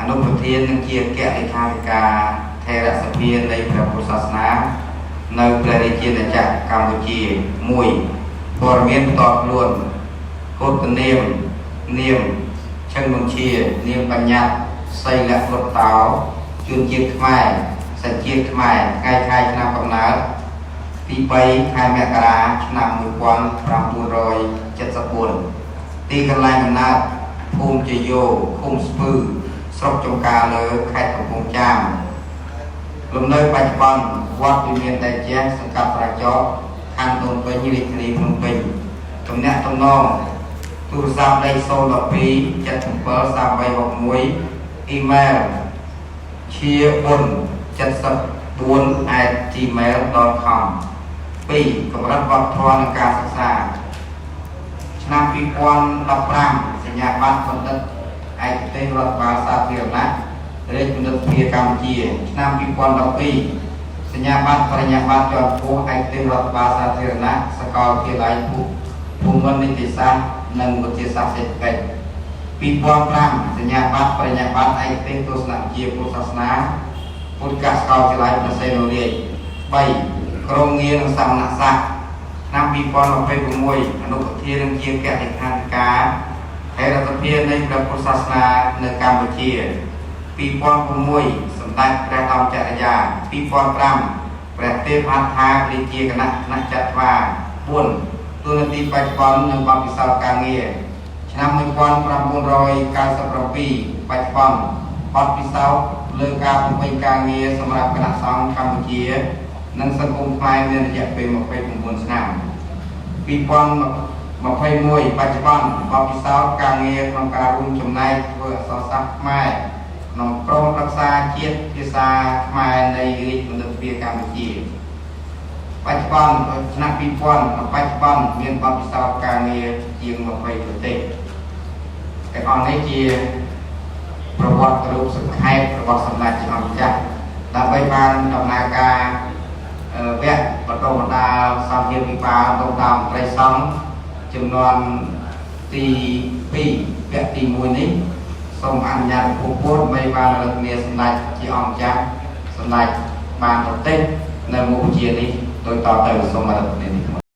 นุประเทศនឹងជាកតិកាធិការថេរសភានៃព្រះពុទ្ធសាសនានៅព្រះរាជាណាចក្រកម្ពុជាមួយព័ត៌មានតបខ្លួនកូតនាមនាមឆឹងបង្ជានាមបញ្ញត្តិសីលកុតតោជួនជាតិខ្មែរសញ្ជាតិខ្មែរថ្ងៃខែឆ្នាំកំណើតទី3ខែមករាឆ្នាំ1974ទីកន្លែងកំណើតភូមិជយោឃុំស្ពឺស្រុកចំការលើខេត្តកំពង់ចាមលំនៅបច្ចុប្បន្នវត្តវិមានតែជាសង្កាត់ប្រាចកខណ្ឌដូនពេញរាជធានីភ្នំពេញទំនាក់ទំនងទូរស័ព្ទលេខ012 77 3361 អ៊ីមែលជា474@gmail.com 2កម្រិតវប្បធម៌និងការសិក្សាឆ្នាំ2015សញ្ញាបត្របណ្ឌិតឯកទេសរដ្ឋបាលសាធារណៈរាជបណ្ឌិតវិទ្យាកម្ពុជាឆ្នាំ2012សញ្ញាបត្របរិញ្ញាបត្រជាន់ខ្ពស់ឯកទេសរដ្ឋបាលសាធារណៈសាកលវិទ្យាល័យភូមិន្ទនីតិសាស្ត្រនិងវិទ្យាសាស្ត្រសេដ្ឋកិច្ច2005សញ្ញាបត្របរិញ្ញាបត្រឯកទេសទស្សនវិជ្ជាពុទ្ធសាសនាពុទ្ធសាសនាសាកលវិទ្យាល័យព្រះសីហនុរាជ3ក្រុមងារនិងសមណសាស្ត្រឆ្នាំ2026អនុប្រធាននឹងជាកតិកាធិការថេរសភានៃព្រះពុទ្ធសាសនានៅកម្ពុជា2006សម្ដេចព្រះធម្មចក្រយា2005ព្រះទេពហដ្ឋារាជាគណៈចត្វា4ទូនាទីបច្ចុប្បន្ននិងបទពិសោធន៍ការងារឆ្នាំ1997បច្ចុប្បន្នបទពិសោធន៍លើការបំពេញការងារសម្រាប់គណៈសង្ឃកម្ពុជានិងសង្គមខ្មែរមានរយៈពេល29ឆ្នាំ2021បច្ចុប្បន្នបទពិសោធន៍ការងារក្នុងការរួមចំណែកធ្វើអក្សរសាស្ត្រខ្មែរក្នុងក្រុមរក្សាជាតិភាសាខ្មែរនៃរាជបណ្ឌិតវិទ្យាកម្ពុជាបច្ចុប្បន្នឆ្នាំ2000បច្ចុប្បន្នមានបទពិសោធន៍ការងារជាង20ប្រទេសទាំងអស់នេះជាប្រវត្តិរូបសង្ខេបរបស់សម្ដេចព្រះអង្គម្ចាស់ដើម្បីបានដំណើរការវគ្គបណ្ដុះបណ្ដាលសម្ភារវិបាលក្នុងតាមត្រីសង្ឃចំនួនទី2វគ្គទី1នេះសូមអនុញ្ញាតពុទ្ធដើម្បីបានរកងារសម្ដេចជាអង្គម្ចាស់សម្ដេចបានប្រទេសនៅមុខជានេះដោយតទៅសូមរកងារនេះ